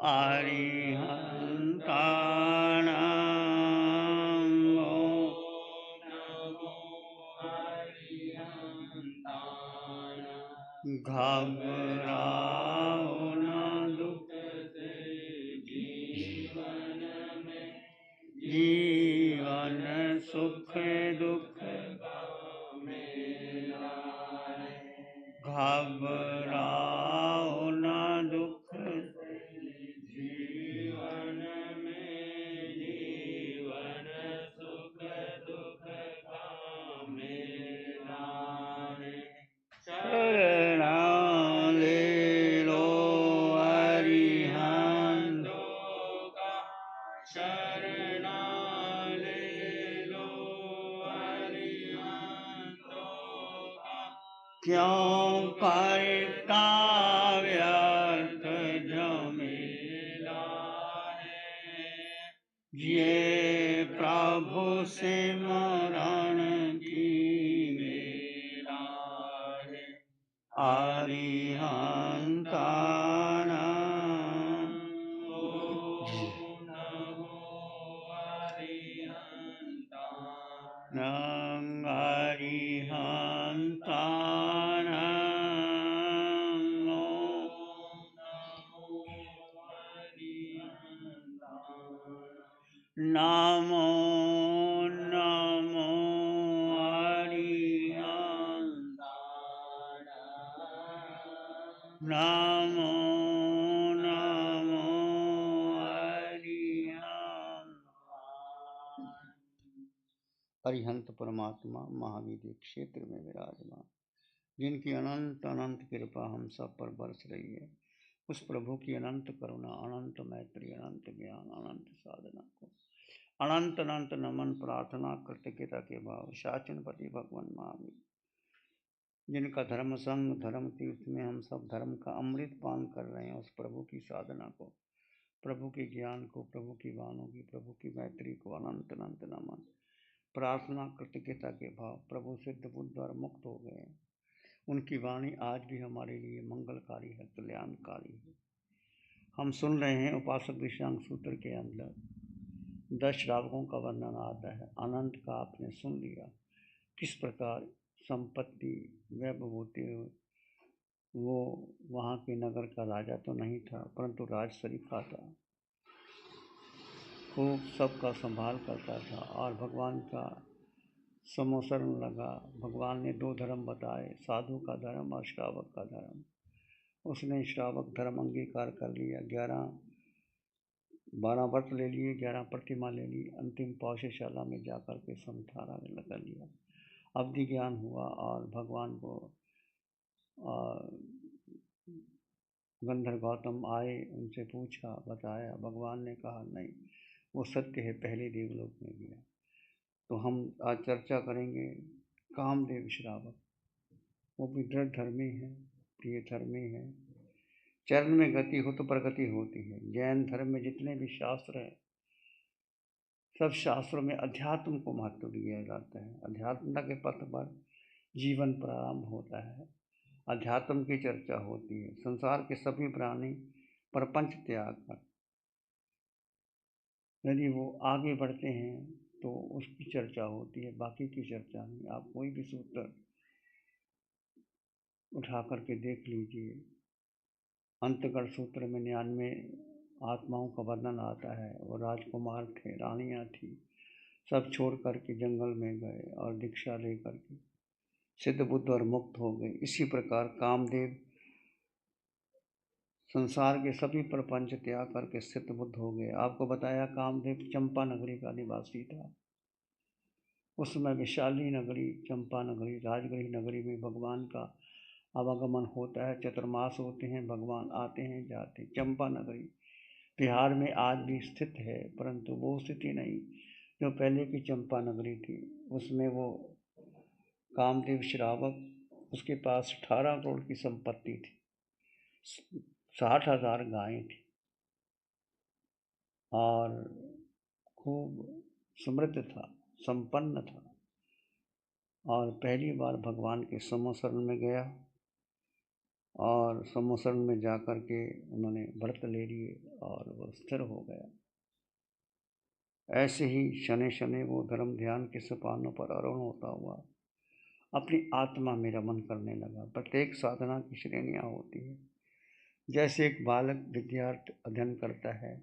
अरिहन्ताणां घबराओ न दुख जीवन सुख दुख घबराओ न दुख जीवन में जीवन सुख दुख का मेलाने शरणा ले लो अरिहंतों का शरणा ले लो अरिहंतों का क्यों करता व्यर्थ झमेला है ये प्रभु सिमरन की मेला है अरिहंताणां ओम नमो अरिहंताणां अरिहंताणां ओम नमो अरिहंताणां नमो नमो अरिहंताणां नमो नमो अरिहंताणां। अरिहंत परमात्मा महावीर क्षेत्र में विराजमान, जिनकी अनंत अनंत कृपा हम सब पर बरस रही है, उस प्रभु की अनंत करुणा, अनंत मैत्री, अनंत ज्ञान, अनंत साधना को अनंत अनंत नमन प्रार्थना कृतज्ञता के भाव शाचनपति भगवान महावीर, जिनका धर्म संग धर्म तीर्थ में हम सब धर्म का अमृत पान कर रहे हैं, उस प्रभु की साधना को, प्रभु के ज्ञान को, प्रभु की वाणों की, प्रभु की मैत्री को अनंत अनंत नमन प्रार्थना कृतज्ञता के भाव। प्रभु सिद्ध बुद्ध और मुक्त हो गए, उनकी वाणी आज भी हमारे लिए मंगलकारी है, कल्याणकारी है। हम सुन रहे हैं उपासक विषयांग सूत्र के अंदर 10 श्रावकों का वर्णन आता है। अनंत का आपने सुन लिया, किस प्रकार संपत्ति वैभव होते हुए वो वहाँ के नगर का राजा तो नहीं था, परंतु राज शरीफा था, खूब सबका संभाल करता था और भगवान का समोसरण लगा। भगवान ने 2 धर्म बताए, साधु का धर्म और श्रावक का धर्म। उसने श्रावक धर्म अंगीकार कर लिया, 12 व्रत ले लिए, 11 प्रतिमा ले ली, अंतिम पौषशाला में जाकर के समथारा लगा लिया। अवधि ज्ञान हुआ और भगवान को गंधर्व गौतम आए, उनसे पूछा, बताया। भगवान ने कहा नहीं, वो सत्य है, पहले देवलोक में गया। तो हम आज चर्चा करेंगे कामदेव श्रावक। वो भी दृढ़ धर्मी है, प्रिय धर्मी है। चरण में गति हो तो प्रगति होती है। जैन धर्म में जितने भी शास्त्र हैं, सब शास्त्रों में अध्यात्म को महत्व दिया जाता है। अध्यात्मता के पथ पर जीवन प्रारंभ होता है, अध्यात्म की चर्चा होती है। संसार के सभी प्राणी प्रपंच त्याग कर यदि वो आगे बढ़ते हैं तो उसकी चर्चा होती है, बाकी की चर्चा नहीं। आप कोई भी सूत्र उठा करके देख लीजिए। अंतगढ़ सूत्र में 99 आत्माओं का वर्णन आता है। वो राजकुमार थे, रानियां थी, सब छोड़ करके जंगल में गए और दीक्षा ले करके सिद्ध बुद्ध और मुक्त हो गए। इसी प्रकार कामदेव संसार के सभी प्रपंच त्याग करके सिद्ध बुद्ध हो गए। आपको बताया कामदेव चंपा नगरी का निवासी था। उस समय विशाली नगरी चंपा नगरी, राजगृह नगरी में भगवान का आवागमन होता है। चतुर्मास होते हैं, भगवान आते हैं जाते। चंपा नगरी बिहार में आज भी स्थित है, परंतु वो स्थिति नहीं जो पहले की चंपा नगरी थी। उसमें वो कामदेव श्रावक, उसके पास 18 करोड़ की संपत्ति थी, 60,000 गायें थी और खूब समृद्ध था, संपन्न था। और पहली बार भगवान के समोसरण में गया और सम्मोसन में जा कर के उन्होंने व्रत ले लिए और वो स्थिर हो गया। ऐसे ही शनि शनि वो धर्म ध्यान के सोपानों पर आरोहण होता हुआ अपनी आत्मा में रमन करने लगा। प्रत्येक साधना की श्रेणियाँ होती है। जैसे एक बालक विद्यार्थी अध्ययन करता है,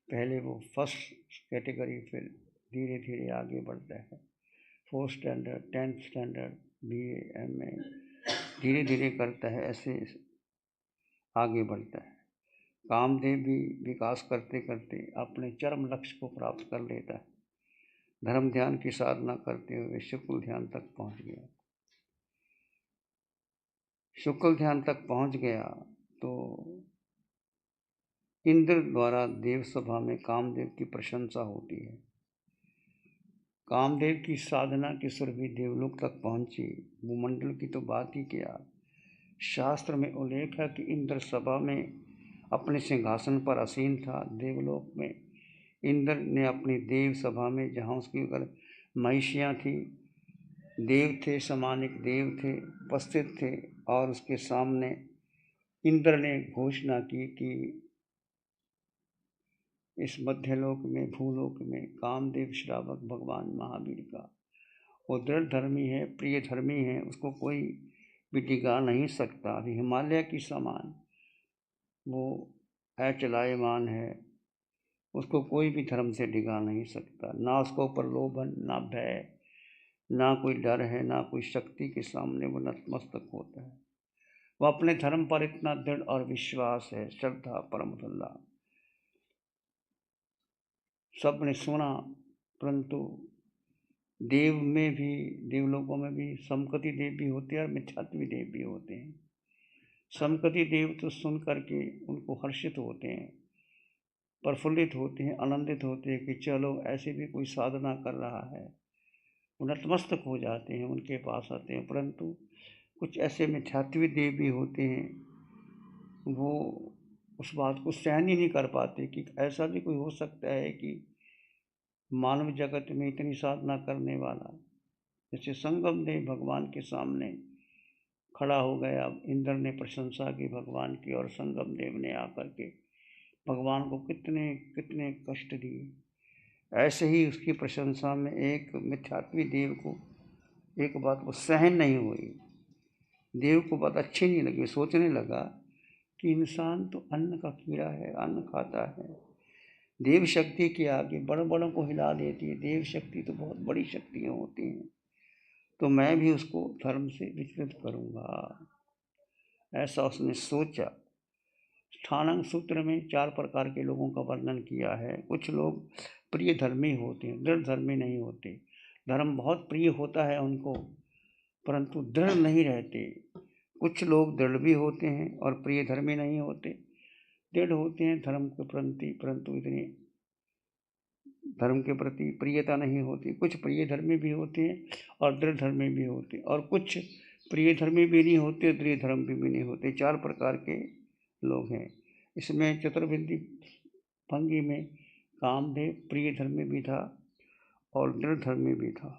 पहले वो फर्स्ट कैटेगरी, फिर धीरे धीरे आगे बढ़ता है, 4th standard, 10th standard, BA MA धीरे धीरे करता है, ऐसे आगे बढ़ता है। कामदेव भी विकास करते करते अपने चरम लक्ष्य को प्राप्त कर लेता है। धर्म ध्यान की साधना करते हुए शुक्ल ध्यान तक पहुंच गया। शुक्ल ध्यान तक पहुंच गया तो इंद्र द्वारा देव सभा में कामदेव की प्रशंसा होती है। कामदेव की साधना की सुरभि देवलोक तक पहुंची। भूमंडल की तो बात ही क्या, शास्त्र में उल्लेख है कि इंद्र सभा में अपने सिंहासन पर आसीन था। देवलोक में इंद्र ने अपनी देव सभा में, जहाँ उसकी अगर महिषियाँ थी, देव थे, समानिक देव थे, उपस्थित थे, और उसके सामने इंद्र ने घोषणा की कि इस मध्यलोक में, भूलोक में कामदेव श्रावक भगवान महावीर का वो दृढ़ धर्मी है, प्रिय धर्मी है, उसको कोई भी डिगा नहीं सकता। अभी हिमालय की समान वो अचलायमान है, उसको कोई भी धर्म से डिगा नहीं सकता। ना उसको प्रलोभन, ना भय, ना कोई डर है, ना कोई शक्ति के सामने वो नतमस्तक होता है। वो अपने धर्म पर इतना दृढ़ और विश्वास है, श्रद्धा, परम श्रद्धा। सब ने सुना, परंतु देव में भी, देवलोकों में भी समकति देव भी होते हैं और मिथ्यात्वी देव भी होते हैं। समकति देव तो सुन करके उनको हर्षित होते हैं, प्रफुल्लित होते हैं, आनंदित होते हैं कि चलो ऐसे भी कोई साधना कर रहा है, वो नतमस्तक हो जाते हैं, उनके पास आते हैं। परंतु कुछ ऐसे मिथ्यात्वी देव भी होते हैं, वो उस बात को सहन ही नहीं कर पाते कि ऐसा भी कोई हो सकता है कि मानव जगत में इतनी साधना करने वाला। जैसे संगम देव भगवान के सामने खड़ा हो गया, इंद्र ने प्रशंसा की भगवान की, और संगम देव ने आकर के भगवान को कितने कितने कष्ट दिए। ऐसे ही उसकी प्रशंसा में एक मिथ्यात्वी देव को एक बात वो सहन नहीं हुई। देव को बात अच्छी नहीं लगी, सोचने लगा कि इंसान तो अन्न का कीड़ा है, अन्न खाता है, देव शक्ति के आगे बड़ों बड़ों को हिला देती है। देव शक्ति तो बहुत बड़ी शक्तियाँ होती हैं, तो मैं भी उसको धर्म से विचलित करूँगा, ऐसा उसने सोचा। स्थानांक सूत्र में 4 प्रकार के लोगों का वर्णन किया है। कुछ लोग प्रिय धर्मी होते हैं, दृढ़ धर्मी नहीं होते। धर्म बहुत प्रिय होता है उनको, परंतु दृढ़ नहीं रहते। कुछ लोग दृढ़ भी होते हैं और प्रिय धर्मी नहीं होते। दृढ़ होते हैं धर्म के प्रति, परंतु इतनी धर्म के प्रति प्रियता नहीं होती। कुछ प्रिय धर्मी भी होते हैं और दृढ़ धर्मी भी होते हैं, और कुछ प्रिय धर्मी भी नहीं होते, दृढ़ धर्म भी नहीं होते। 4 प्रकार के लोग हैं। इसमें चतुर्विधि भंगी में कामदेव प्रिय धर्मी भी था और दृढ़ धर्मी भी था,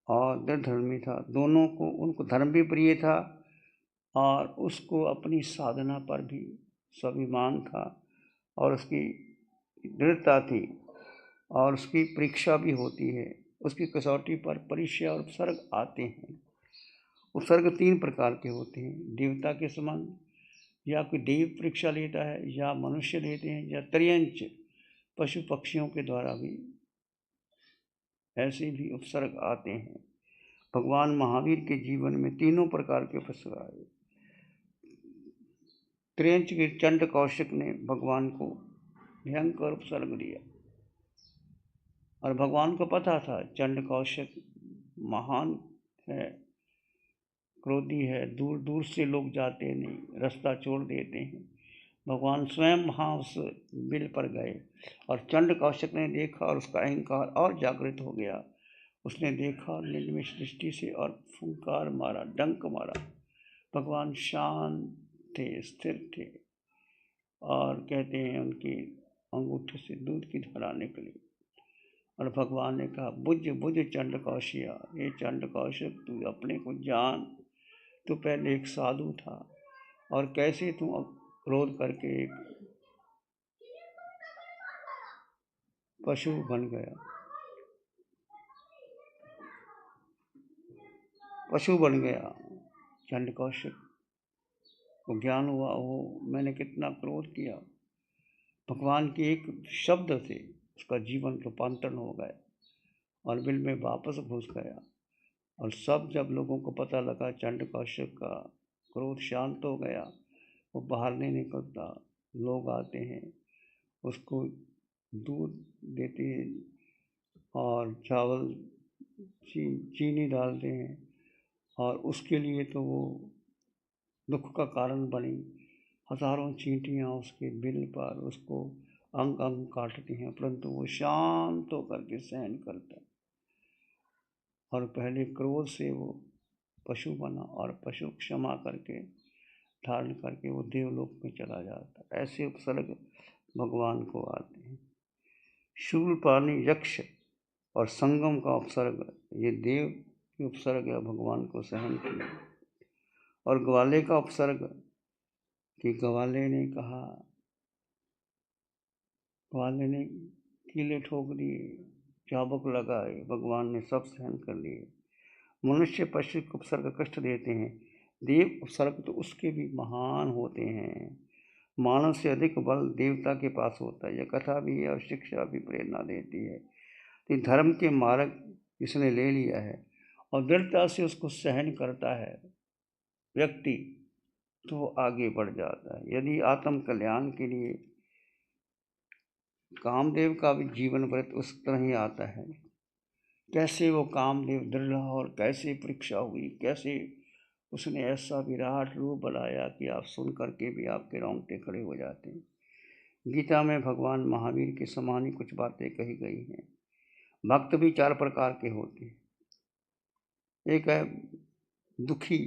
और दृढ़ धर्मी था। दोनों को, उनको धर्म भी प्रिय था और उसको अपनी साधना पर भी स्वाभिमान था, और उसकी दृढ़ता थी, और उसकी परीक्षा भी होती है। उसकी कसौटी पर परीक्षा और उपसर्ग आते हैं। उपसर्ग 3 प्रकार के होते हैं। देवता के समान, या कोई देव परीक्षा लेता है, या मनुष्य लेते हैं, या त्रियंच पशु पक्षियों के द्वारा भी ऐसे भी उपसर्ग आते हैं। भगवान महावीर के जीवन में तीनों प्रकार के उपसर्ग आए। त्रियंच के चंड कौशिक ने भगवान को भयंकर उपसर्ग दिया, और भगवान को पता था चंड कौशिक महान है, क्रोधी है, दूर दूर से लोग जाते नहीं, रास्ता छोड़ देते हैं। भगवान स्वयं वहाँ उस बिल पर गए, और चंड कौशिक ने देखा और उसका अहंकार और जागृत हो गया। उसने देखा निर्निमेष दृष्टि से और फुंकार मारा, डंक मारा। भगवान शांत थे, स्थिर थे, और कहते हैं उनकी अंगूठे से दूध की धारा निकली, और भगवान ने कहा, बुझ बुझ चंड कौशिया, ये चंड कौशिक तू अपने को जान, तू पहले एक साधु था और कैसे तू अब क्रोध करके एक पशु बन गया, पशु बन गया। चंडकौशिक को ज्ञान हुआ वो मैंने कितना क्रोध किया, भगवान के एक शब्द से उसका जीवन रूपांतरण हो गया और बिल में वापस घुस गया। और सब जब लोगों को पता लगा चंडकौशिक का क्रोध शांत हो गया, वो बाहर नहीं निकलता, लोग आते हैं उसको दूध देते हैं और चावल चीनी डालते हैं और उसके लिए तो वो दुख का कारण बनी। हजारों चींटियाँ उसके बिल पर उसको अंग अंग काटती हैं, परंतु वो शांत होकर के सहन करता है और पहले क्रोध से वो पशु बना और पशु क्षमा करके धारण करके वो देवलोक में चला जाता है। ऐसे उपसर्ग भगवान को आते हैं। शूलपाणी यक्ष और संगम का उपसर्ग, ये देव के उपसर्ग है, भगवान को सहन किया। और ग्वाले का उपसर्ग कि ग्वाले ने कहा, ग्वाले ने कीले ठोक दिए, चाबुक लगाए, भगवान ने सब सहन कर लिए। मनुष्य पशु को उपसर्ग कष्ट देते हैं, देव उपसर्ग तो उसके भी महान होते हैं। मानव से अधिक बल देवता के पास होता है, यह कथा भी है और शिक्षा भी प्रेरणा देती है। तो धर्म के मार्ग इसने ले लिया है और दृढ़ता से उसको सहन करता है व्यक्ति, तो आगे बढ़ जाता है। यदि आत्म कल्याण के लिए कामदेव का भी जीवन व्रत उस तरह ही आता है, कैसे वो कामदेव दृढ़ और कैसे परीक्षा हुई, कैसे उसने ऐसा विराट रूप बनाया कि आप सुन करके भी आपके रोंगटे खड़े हो जाते हैं। गीता में भगवान महावीर के समान ही कुछ बातें कही गई हैं। भक्त भी 4 प्रकार के होते हैं। एक है दुखी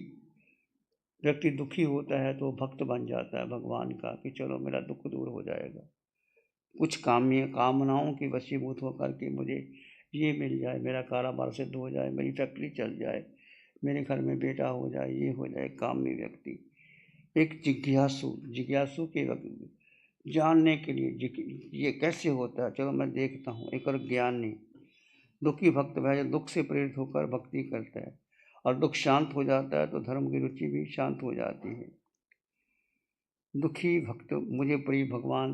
व्यक्ति, दुखी होता है तो भक्त बन जाता है भगवान का कि चलो मेरा दुख दूर हो जाएगा। कुछ कामनाओं की वशीभूत होकर के मुझे ये मिल जाए, मेरा कारोबार सिद्ध हो जाए, मेरी फैक्ट्री चल जाए, मेरे घर में बेटा हो जाए, ये हो जाए, कामी व्यक्ति। एक जिज्ञासु के जानने के लिए ये कैसे होता है, चलो मैं देखता हूँ। एक और ज्ञानी दुखी भक्त है जो दुख से प्रेरित होकर भक्ति करता है और दुख शांत हो जाता है तो धर्म की रुचि भी शांत हो जाती है। दुखी भक्त मुझे प्रिय, भगवान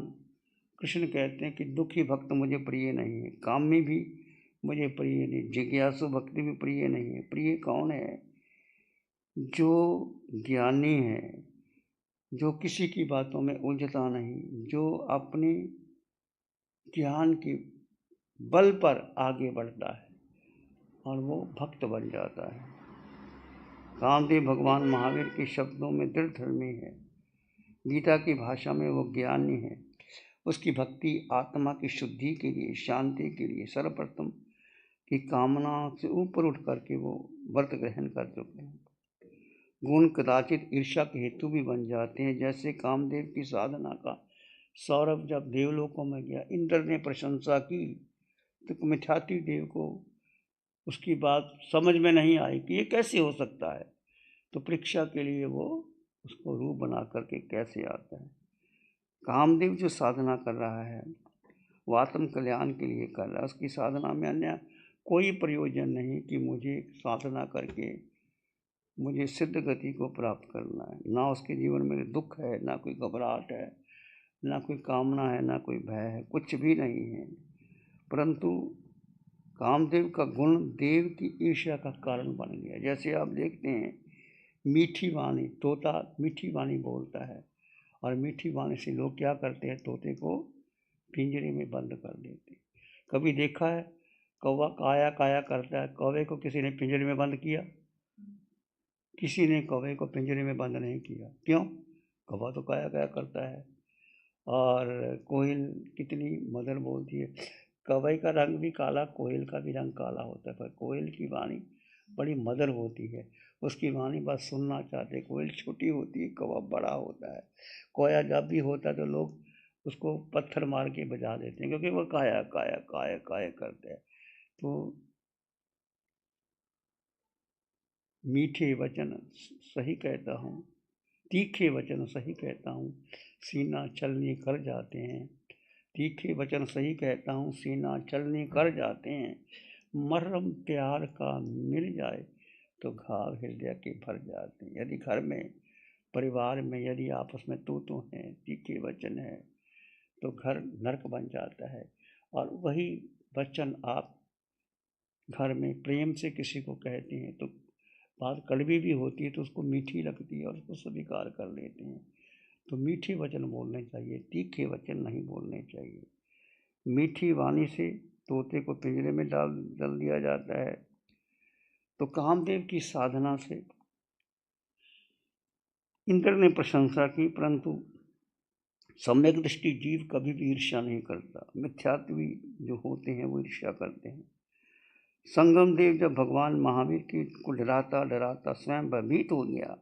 कृष्ण कहते हैं कि दुखी भक्त मुझे प्रिय नहीं है, कामी भी मुझे प्रिय नहीं, जिज्ञासु भक्ति भी प्रिय नहीं है। प्रिय कौन है? जो ज्ञानी है, जो किसी की बातों में उलझता नहीं, जो अपने ज्ञान के बल पर आगे बढ़ता है और वो भक्त बन जाता है। कामदेव भगवान महावीर के शब्दों में दृढ़ धर्मी है, गीता की भाषा में वो ज्ञानी है। उसकी भक्ति आत्मा की शुद्धि के लिए, शांति के लिए, सर्वप्रथम की कामना से ऊपर उठ करके वो व्रत ग्रहण कर चुके हैं। गुण कदाचित ईर्ष्या के हेतु भी बन जाते हैं, जैसे कामदेव की साधना का सौरभ जब देवलोकों में गया, इंद्र ने प्रशंसा की तो मिठाती देव को उसकी बात समझ में नहीं आई कि ये कैसे हो सकता है, तो परीक्षा के लिए वो उसको रूप बना करके कैसे आता है। कामदेव जो साधना कर रहा है वो आत्म कल्याण के लिए कर रहा है, उसकी साधना में अन्य कोई प्रयोजन नहीं कि मुझे साधना करके मुझे सिद्ध गति को प्राप्त करना है। ना उसके जीवन में दुख है, ना कोई घबराहट है, ना कोई कामना है, ना कोई भय है, कुछ भी नहीं है। परंतु कामदेव का गुण देव की ईर्ष्या का कारण बन गया। जैसे आप देखते हैं मीठी वाणी, तोता मीठी वाणी बोलता है और मीठी वाणी से लोग क्या करते हैं, तोते को पिंजरे में बंद कर देते हैं। कभी देखा है कौवा काया काया करता है, कौवे को किसी ने पिंजरे में बंद किया? किसी ने कौवे को पिंजरे में बंद नहीं किया। क्यों? कौवा तो काया काया करता है। और कोयल कितनी मधुर बोलती है। कौवे का रंग भी काला, कोयल का भी रंग काला होता है, पर कोयल की वाणी बड़ी मधुर होती है। उसकी वाणी बस सुनना चाहते हैं। कोयल छोटी होती है, कौवा बड़ा होता है। कोया जब भी होता है तो लोग उसको पत्थर मार के बजा देते हैं, क्योंकि वो काया काया काया काया करते हैं। तो मीठे वचन सही कहता हूँ, तीखे वचन सही कहता हूँ, सीना चलनी कर जाते हैं। तीखे वचन सही कहता हूँ, सीना चलनी कर जाते हैं। मर्म प्यार का मिल जाए तो घाव हृदय के भर जाते हैं। यदि घर में, परिवार में यदि आपस में तू हैं, तीखे वचन है, तो घर नरक बन जाता है। और वही वचन आप घर में प्रेम से किसी को कहते हैं तो बात कड़वी भी होती है तो उसको मीठी लगती है और उसको स्वीकार कर लेते हैं। तो मीठे वचन बोलने चाहिए, तीखे वचन नहीं बोलने चाहिए। मीठी वाणी से तोते को पिंजरे में डाल दिया जाता है। तो कामदेव की साधना से इंद्र ने प्रशंसा की, परंतु सम्यक दृष्टि जीव कभी भी ईर्ष्या नहीं करता। मिथ्यात्वी जो होते हैं वो ईर्ष्या करते हैं। संगम देव जब भगवान महावीर की को डराता डराता स्वयं भयभीत हो गया,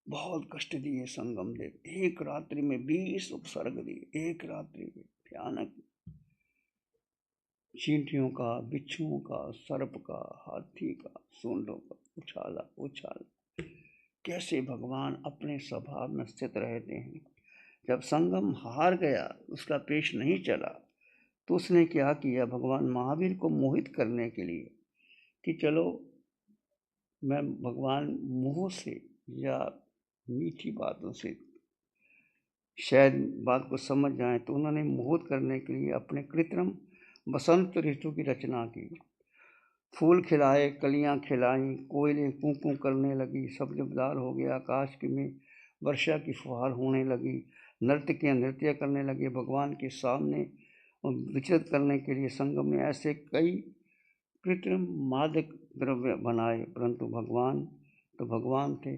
बहुत कष्ट दिए संगम देव। एक रात्रि में 20 उपसर्ग दिए, एक रात्रि में भयानक। चींटियों का, बिच्छुओं का, सर्प का, हाथी का, सूंडों का, उछाला उछाला। कैसे भगवान अपने स्वभाव में स्थित रहते हैं। जब संगम हार गया, उसका पेश नहीं चला, तो उसने क्या किया, भगवान महावीर को मोहित करने के लिए कि चलो मैं भगवान मोह से या मीठी बातों से शायद बात को समझ जाए, तो उन्होंने मोहित करने के लिए अपने कृत्रिम बसंत ऋतु की रचना की। फूल खिलाए, कलियां खिलाई, कोयलें कूं कूं करने लगी, शब्ददार हो गया, आकाश में वर्षा की फुहार होने लगी, नर्तकियां नृत्य करने लगे भगवान के सामने विचलित करने के लिए। संगम ने ऐसे कई कृत्रिम मादक द्रव्य बनाए, परंतु भगवान तो भगवान थे।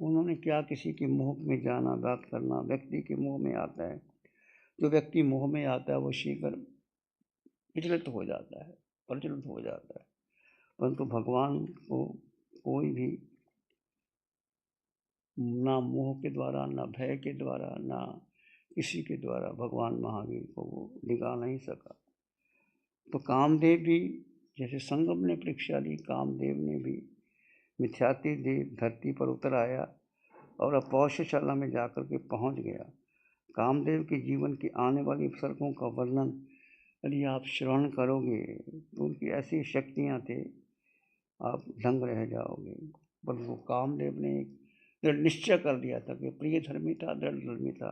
उन्होंने क्या किसी के मोह में जाना, बात करना। व्यक्ति के मोह में आता है, जो व्यक्ति मोह में आता है वो शीघ्र विचलित हो जाता है, प्रचलित हो जाता है। परंतु भगवान को कोई भी ना मोह के द्वारा, ना भय के द्वारा, ना किसी के द्वारा भगवान महावीर को वो दिखा नहीं सका। तो कामदेव भी, जैसे संगम ने परीक्षा ली, कामदेव ने भी मिथ्याति देव धरती पर उतर आया और अपौषशाला में जाकर के पहुंच गया। कामदेव के जीवन की आने वाली उपसर्गों का वर्णन यदि आप श्रवण करोगे तो उनकी ऐसी शक्तियां थे, आप दंग रह जाओगे। पर वो कामदेव ने एक दृढ़ निश्चय कर दिया था कि प्रिय धर्मिता दृढ़ धर्मिता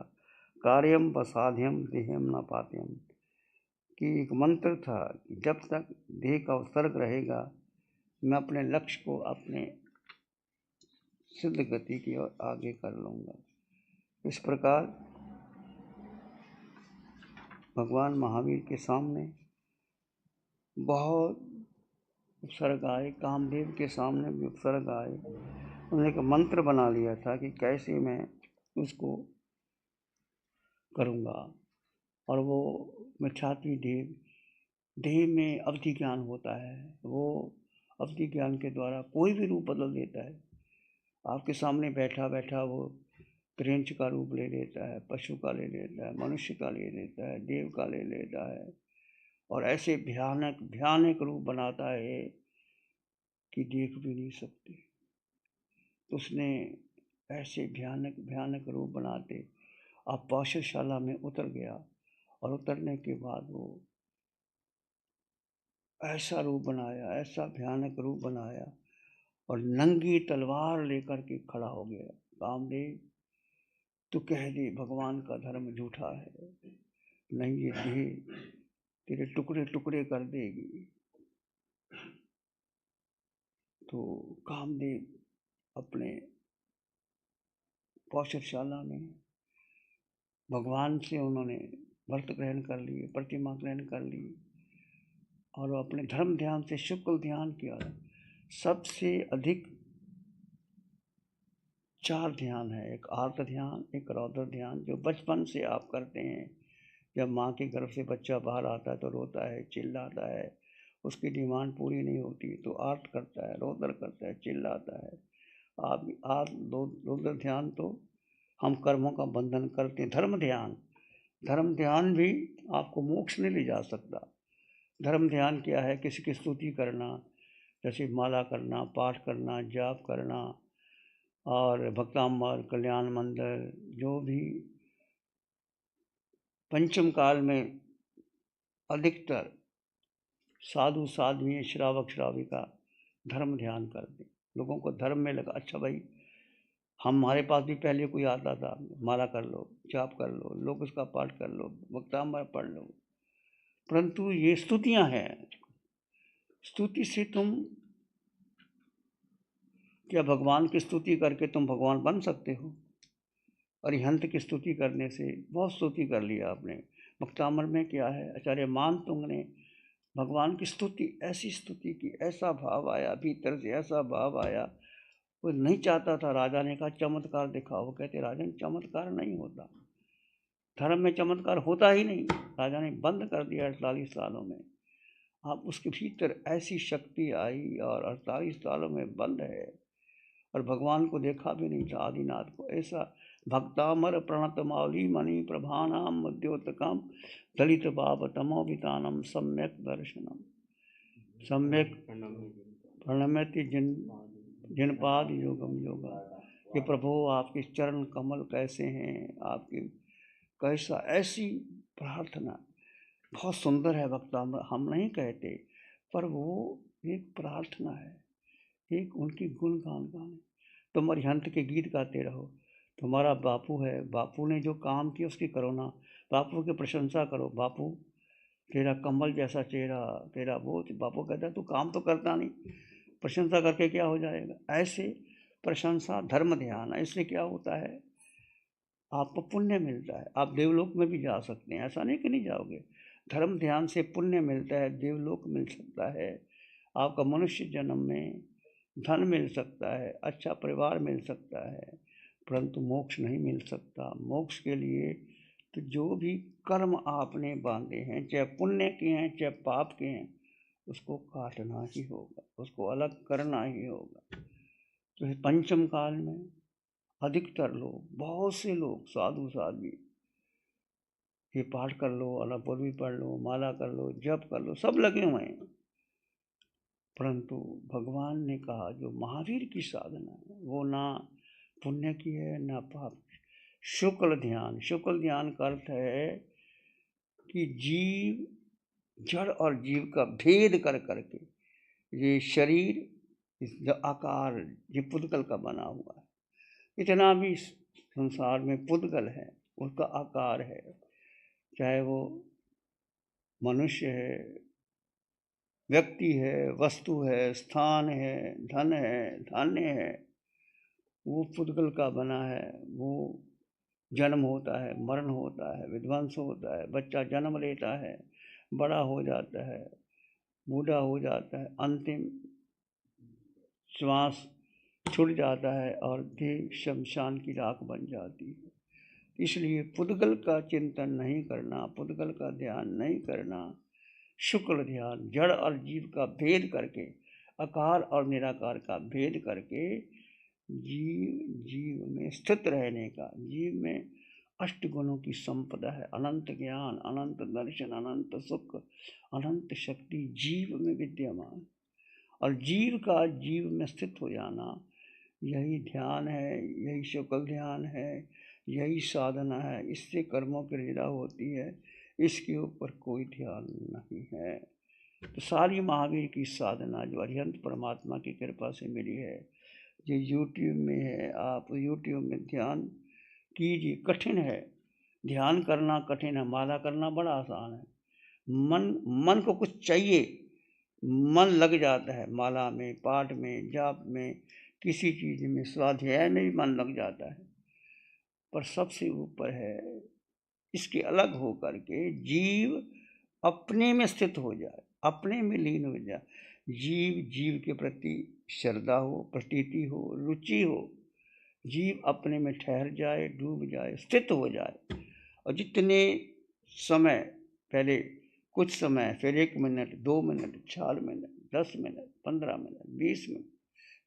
कार्यम वसाध्यम देहम न पात्यम, कि एक मंत्र था कि जब तक देह का उत्सर्ग रहेगा मैं अपने लक्ष्य को अपने सिद्ध गति की ओर आगे कर लूँगा। इस प्रकार भगवान महावीर के सामने बहुत उपसर्ग आए, कामदेव के सामने भी उपसर्ग आए। उन्होंने एक मंत्र बना लिया था कि कैसे मैं उसको करूँगा। और वो मिथ्यात्वी देह में अवधि ज्ञान होता है, वो अवधि ज्ञान के द्वारा कोई भी रूप बदल देता है। आपके सामने बैठा बैठा वो क्रेंच का रूप ले लेता है, पशु का ले लेता है, मनुष्य का ले लेता है, देव का ले लेता है, और ऐसे भयानक भयानक रूप बनाता है कि देख भी नहीं सकते। तो उसने ऐसे भयानक भयानक रूप बनाते अब पौषशाला में उतर गया, और उतरने के बाद वो ऐसा रूप बनाया, ऐसा भयानक रूप बनाया, और नंगी तलवार लेकर के खड़ा हो गया। कामदेव तो कह दे भगवान का धर्म झूठा है, नहीं ये देह तेरे टुकड़े टुकड़े कर देगी। तो कामदेव अपने पौषशाला में भगवान से उन्होंने व्रत ग्रहण कर लिए, प्रतिमा ग्रहण कर ली, और अपने धर्म ध्यान से शुक्ल ध्यान किया। सबसे अधिक 4 ध्यान है, एक आर्त ध्यान, एक रौद्र ध्यान, जो बचपन से आप करते हैं। जब माँ के गर्भ से बच्चा बाहर आता है तो रोता है, चिल्लाता है, उसकी डिमांड पूरी नहीं होती तो आर्त करता है, रौद्र करता है, चिल्लाता है। आप रौद्र ध्यान तो हम कर्मों का बंधन करते हैं। धर्म ध्यान भी आपको मोक्ष नहीं ले जा सकता। धर्म ध्यान क्या है, किसी की स्तुति करना, जैसे माला करना, पाठ करना, जाप करना और भक्तामृत, कल्याण मंदिर, जो भी पंचम काल में अधिकतर साधु साध्वी श्रावक श्राविका धर्म ध्यान करते। लोगों को धर्म में लगा, अच्छा भाई हमारे पास भी पहले कोई आता था, माला कर लो, जाप कर लो, लोग उसका पाठ कर लो, भक्तामृत पढ़ लो, परंतु ये स्तुतियां हैं। स्तुति से तुम क्या भगवान की स्तुति करके तुम भगवान बन सकते हो? अरिहंत की स्तुति करने से बहुत स्तुति कर लिया आपने। भक्तामृत में क्या है, आचार्य मानतुंग ने भगवान की स्तुति, ऐसी स्तुति की, ऐसा भाव आया भीतर से, ऐसा भाव आया। वो नहीं चाहता था, राजा ने कहा चमत्कार दिखाओ। वो कहते राजन चमत्कार नहीं होता, धर्म में चमत्कार होता ही नहीं। राजा ने बंद कर दिया 48 सालों में। अब उसके भीतर ऐसी शक्ति आई और 48 सालों में बंद है और भगवान को देखा भी नहीं था, आदिनाथ को। ऐसा भक्तामर प्रणत मौली मणि प्रभानाम मध्योतकम दलित बाब तमोवितानम सम्यक दर्शनम सम्यक प्रणम्यति जिनपाद योगम योगा। कि प्रभु आपके चरण कमल कैसे हैं, आपके कैसा, ऐसी प्रार्थना बहुत सुंदर है भक्तामृत। हम नहीं कहते, पर वो एक प्रार्थना है, एक उनकी गुणगान गाने। तुम अरिहंत के गीत गाते रहो। तुम्हारा बापू है, बापू ने जो काम किया उसकी करो ना, बापू की प्रशंसा करो। बापू तेरा कमल जैसा चेहरा, तेरा वो। बापू कहता है तू काम तो करता नहीं, प्रशंसा करके क्या हो जाएगा? ऐसे प्रशंसा, धर्म ध्यान, इससे क्या होता है, आपको पुण्य मिलता है। आप देवलोक में भी जा सकते हैं, ऐसा नहीं कि नहीं जाओगे। धर्म ध्यान से पुण्य मिलता है, देवलोक मिल सकता है, आपका मनुष्य जन्म में धन मिल सकता है, अच्छा परिवार मिल सकता है, परंतु मोक्ष नहीं मिल सकता। मोक्ष के लिए तो जो भी कर्म आपने बांधे हैं, चाहे पुण्य के हैं चाहे पाप के हैं, उसको काटना ही होगा, उसको अलग करना ही होगा। तो इस पंचम काल में अधिकतर लोग, बहुत से लोग, साधु साध्वी, ये पाठ कर लो, अलापुर भी पढ़ लो, माला कर लो, जप कर लो, सब लगे हुए हैं। परंतु भगवान ने कहा जो महावीर की साधना है वो ना पुण्य की है ना पाप। शुक्ल ध्यान, शुक्ल ध्यान का अर्थ है कि जीव, जड़ और जीव का भेद कर करके ये शरीर, इस आकार, ये पुद्गल का बना हुआ है। इतना भी संसार में पुद्गल है, उसका आकार है, चाहे वो मनुष्य है, व्यक्ति है, वस्तु है, स्थान है, धन है, धान्य है, वो पुद्गल का बना है। वो जन्म होता है, मरण होता है, विध्वंस होता है, बच्चा जन्म लेता है, बड़ा हो जाता है, बूढ़ा हो जाता है, अंतिम श्वास छूट जाता है और देह शमशान की राख बन जाती है। इसलिए पुद्गल का चिंतन नहीं करना, पुद्गल का ध्यान नहीं करना, शुक्ल ध्यान, जड़ और जीव का भेद करके, आकार और निराकार का भेद करके जीव में स्थित रहने का। जीव में अष्ट गुणों की संपदा है, अनंत ज्ञान, अनंत दर्शन, अनंत सुख, अनंत शक्ति जीव में विद्यमान। और जीव का जीव में स्थित हो जाना, यही ध्यान है, यही शुक्ल ध्यान है, यही साधना है। इससे कर्मों की लीला होती है, इसके ऊपर कोई ध्यान नहीं है। तो सारी महावीर की साधना जो अरिहंत परमात्मा की कृपा से मिली है, जो यूट्यूब में है, आप यूट्यूब में ध्यान कीजिए। कठिन है, ध्यान करना कठिन है, माला करना बड़ा आसान है। मन को कुछ चाहिए, मन लग जाता है, माला में, पाठ में, जाप में, किसी चीज़ में, स्वाध्याय में भी मन लग जाता है। पर सबसे ऊपर है, इसके अलग हो करके जीव अपने में स्थित हो जाए, अपने में लीन हो जाए। जीव के प्रति श्रद्धा हो, प्रतीति हो, रुचि हो, जीव अपने में ठहर जाए, डूब जाए, स्थित हो जाए। और जितने समय पहले, कुछ समय, फिर 1 minute, 2 minute, 4 minute, 10 minute, 15 minute, 20 minute,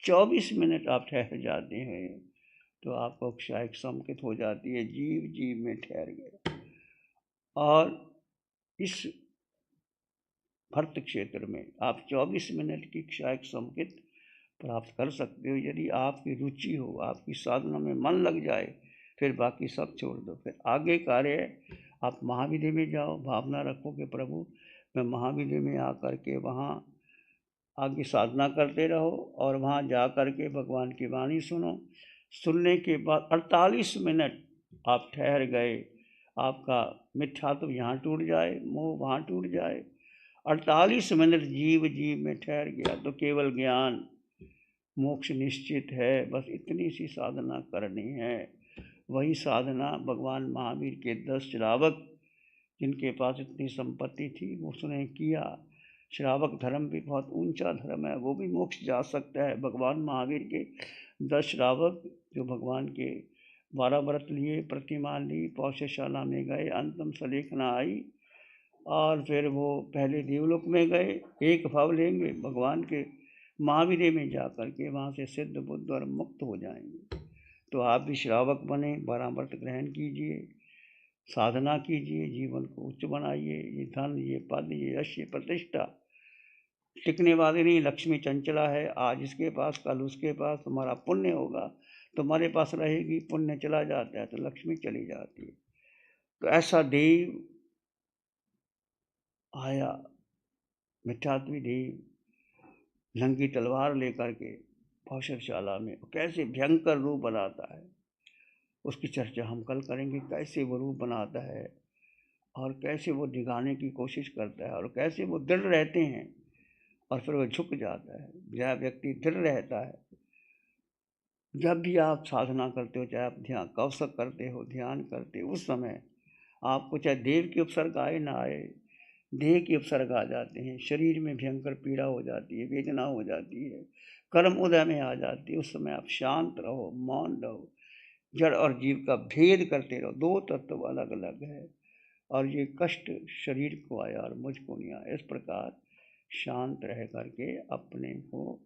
24 minute आप ठहर जाते हैं तो आपको क्षायक संकेत हो जाती है, जीव में ठहर गया। और इस भरत क्षेत्र में आप 24 मिनट की क्षायक संकेत प्राप्त कर सकते हो। यदि आपकी रुचि हो, आपकी साधना में मन लग जाए, फिर बाकी सब छोड़ दो। फिर आगे कार्य आप महाविद्या में जाओ, भावना रखो कि प्रभु मैं महाविद्या में आकर के वहाँ आगे साधना करते रहो, और वहाँ जा कर के भगवान की वाणी सुनो। सुनने के बाद 48 मिनट आप ठहर गए, आपका मिथ्यात्व यहाँ टूट जाए, मोह वहाँ टूट जाए। 48 मिनट जीव जीव में ठहर गया तो केवल ज्ञान मोक्ष निश्चित है। बस इतनी सी साधना करनी है। वही साधना भगवान महावीर के 10 श्रावक, जिनके पास इतनी संपत्ति थी, उसने किया। श्रावक धर्म भी बहुत ऊंचा धर्म है, वो भी मोक्ष जा सकता है। भगवान महावीर के 10 श्रावक जो भगवान के 12 व्रत लिए, प्रतिमा ली, पौष्यशाला में गए, अंतम सलेखना आई, और फिर वो पहले देवलोक में गए। एक भाव लेंगे भगवान के महावीर में जा कर के वहाँ से सिद्ध बुद्ध और मुक्त हो जाएंगे। तो आप भी श्रावक बने, 12 व्रत ग्रहण कीजिए, साधना कीजिए, जीवन को उच्च बनाइए। ये धन, ये पद, ये यश, ये प्रतिष्ठा टिकने वाली नहीं। लक्ष्मी चंचला है, आज इसके पास कल उसके पास। तुम्हारा पुण्य होगा, तुम्हारे पास रहेगी, पुण्य चला जाता है तो लक्ष्मी चली जाती है। तो ऐसा देव आया, मिथ्यात्वी देव, नंगी तलवार लेकर के पौषधशाला में, कैसे भयंकर रूप बनाता है उसकी चर्चा हम कल करेंगे। कैसे वो रूप बनाता है और कैसे वो दिखाने की कोशिश करता है, और कैसे वो दृढ़ रहते हैं और फिर वो झुक जाता है। जहाँ व्यक्ति दृढ़ रहता है, जब भी आप साधना करते हो, चाहे आप ध्यान कौशक करते हो, ध्यान करते हो, उस समय आपको चाहे देव की उपसर्ग आए ना आए, देह के उपसर्ग आ जाते हैं, शरीर में भयंकर पीड़ा हो जाती है, वेदना हो जाती है, कर्म उदय में आ जाती है। उस समय आप शांत रहो, मौन रहो, जड़ और जीव का भेद करते रहो। दो तत्व अलग अलग है, और ये कष्ट शरीर को आया और मुझको नहीं आया। इस प्रकार शांत रह करके अपने को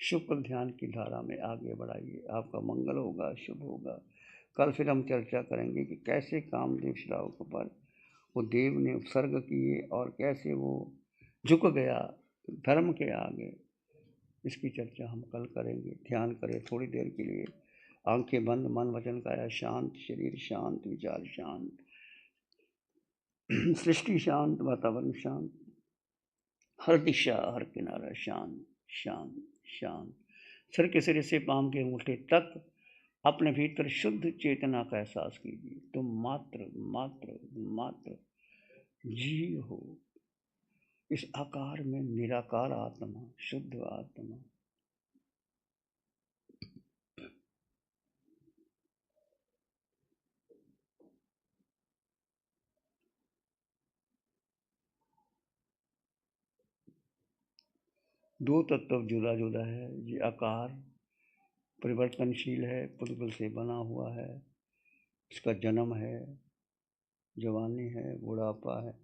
शुक्ल ध्यान की धारा में आगे बढ़ाइए। आपका मंगल होगा, शुभ होगा। कल फिर हम चर्चा करेंगे कि कैसे कामदेव श्रावक पर वो देव ने उपसर्ग किए और कैसे वो झुक गया धर्म के आगे। इसकी चर्चा हम कल करेंगे। ध्यान करें थोड़ी देर के लिए, आंखें बंद, मन वचन काया शांत, शरीर शांत, विचार शांत, सृष्टि शांत, वातावरण शांत, हर दिशा हर किनारा शांत शांत शांत। सिर के सिरे से पांव के अंगूठे तक अपने भीतर शुद्ध चेतना का एहसास कीजिए। तुम मात्र मात्र मात्र जीव हो, इस आकार में निराकार आत्मा, शुद्ध आत्मा। दो तत्व जुदा जुदा है। ये आकार परिवर्तनशील है, पुद्गल से बना हुआ है। इसका जन्म है, जवानी है, बुढ़ापा है।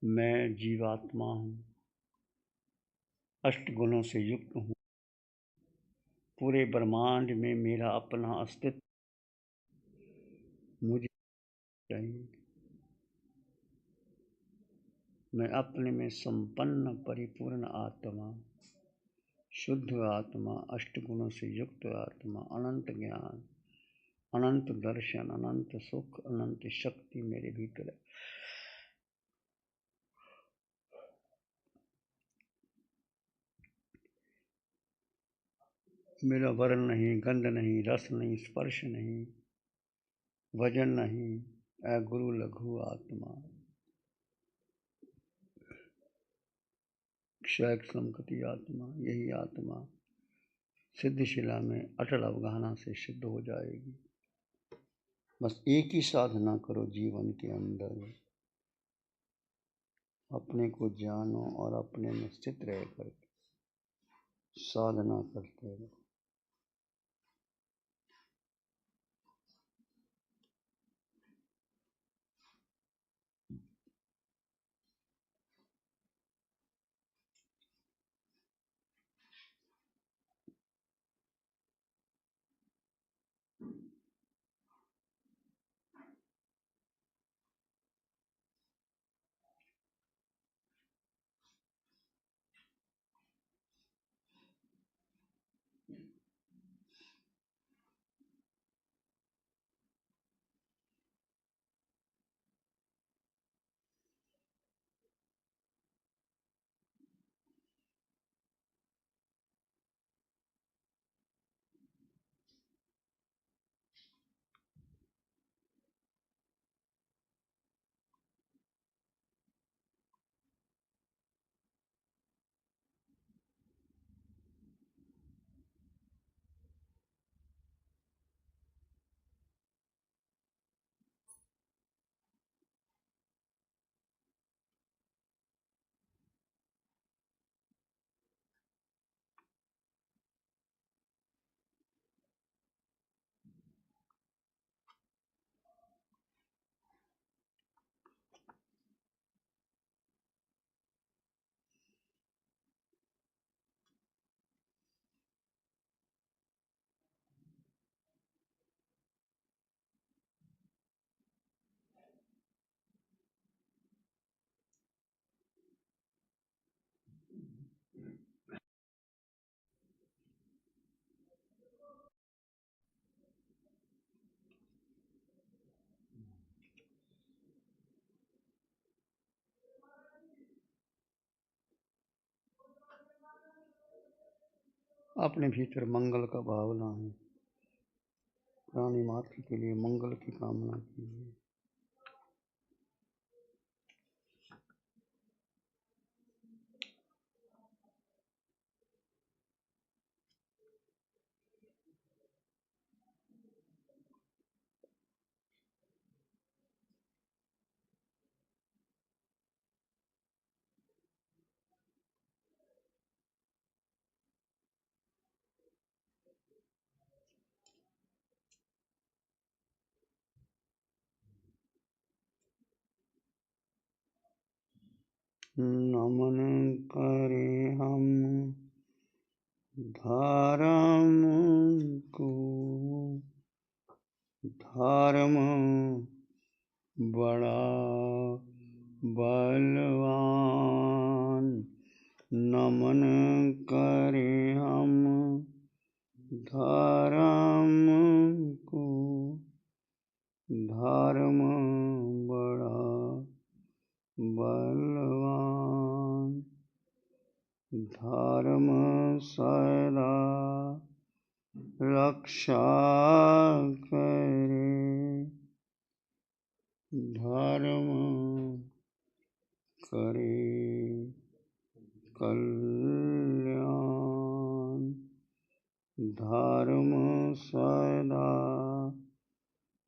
मैं जीवात्मा हूँ, अष्ट गुणों से युक्त हूँ। पूरे ब्रह्मांड में मेरा अपना अस्तित्व मुझे चाहिए। मैं अपने में संपन्न परिपूर्ण आत्मा, शुद्ध आत्मा, अष्ट गुणों से युक्त आत्मा, अनंत ज्ञान, अनंत दर्शन, अनंत सुख, अनंत शक्ति मेरे भीतर है। मेरा वर्ण नहीं, गंध नहीं, रस नहीं, स्पर्श नहीं, वजन नहीं, गुरु लघु आत्मा, क्षयक संकति आत्मा। यही आत्मा सिद्धशिला में अटल अवगाहना से सिद्ध हो जाएगी। बस एक ही साधना करो जीवन के अंदर, अपने को जानो और अपने में स्थित रह कर साधना करते रहो। अपने भीतर मंगल का भावना है, प्राणी मात्र के लिए मंगल की कामना कीजिए। नमन करें हम धर्म को, धर्म बड़ा बलवान। नमन करें हम धर्म को, धर्म बड़ा बलवान। धर्म सदा रक्षा करे, धर्म करे कल्याण। धर्म सदा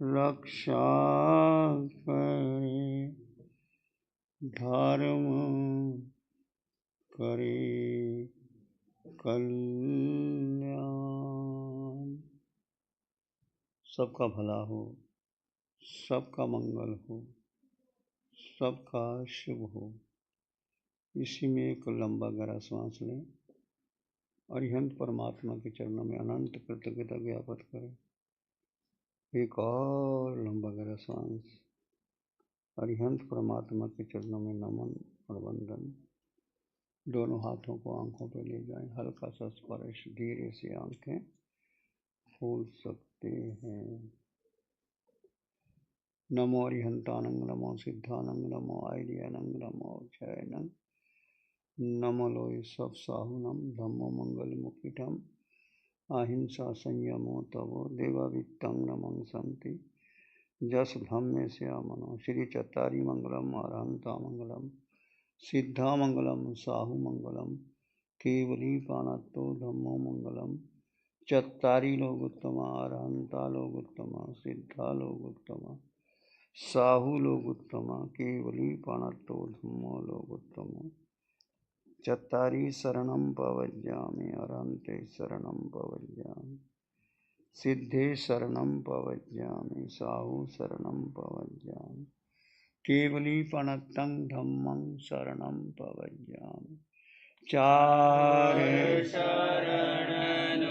रक्षा करे, धर्म करे कल्याण। सबका भला हो, सबका मंगल हो, सबका शुभ हो। इसी में एक लंबा गहरा सांस लें। अरिहंत परमात्मा के चरणों में अनंत कृतज्ञता ज्ञापित करें। एक और लंबा गहरा सांस। अरिहंत परमात्मा के चरणों में नमन और वंदन। दोनों हाथों को आंखों पर ले जाएं। हल्का सा स्पर्श, धीरे से आंखें खोल सकते हैं। नमो अरिहंतानंग, नमो सिद्धानंग, नमो आइडियानंग, नमो जयनंग, नमो लोय सब साहुनम, धम्मो मंगल मुखिटम, अहिंसा संयमो तवो देवावित्तं नमं संति, जस धम्मे श्यामनो। श्री चत्तारी मंगलम, अरहंता मंगलम, सिद्धा मंगलम, साहु मंगलम, केवली पानत्तो धम्मो मंगलम। चत्तारी लोग उत्तमा, अरहंता लोग उत्तमा, सिद्धा लोग उत्तमा, साहु लोगुत्तम केवली पणतो धम्मो लोगुत्तम चत्तारि शरणं पवज्यामि अरन्ते शरणं पवज्यामि सिद्धे शरणं पवज्यामि साहु शरणं पवज्यामि केवली पणतं धम्मं शरणं पवज्यामि चार शरण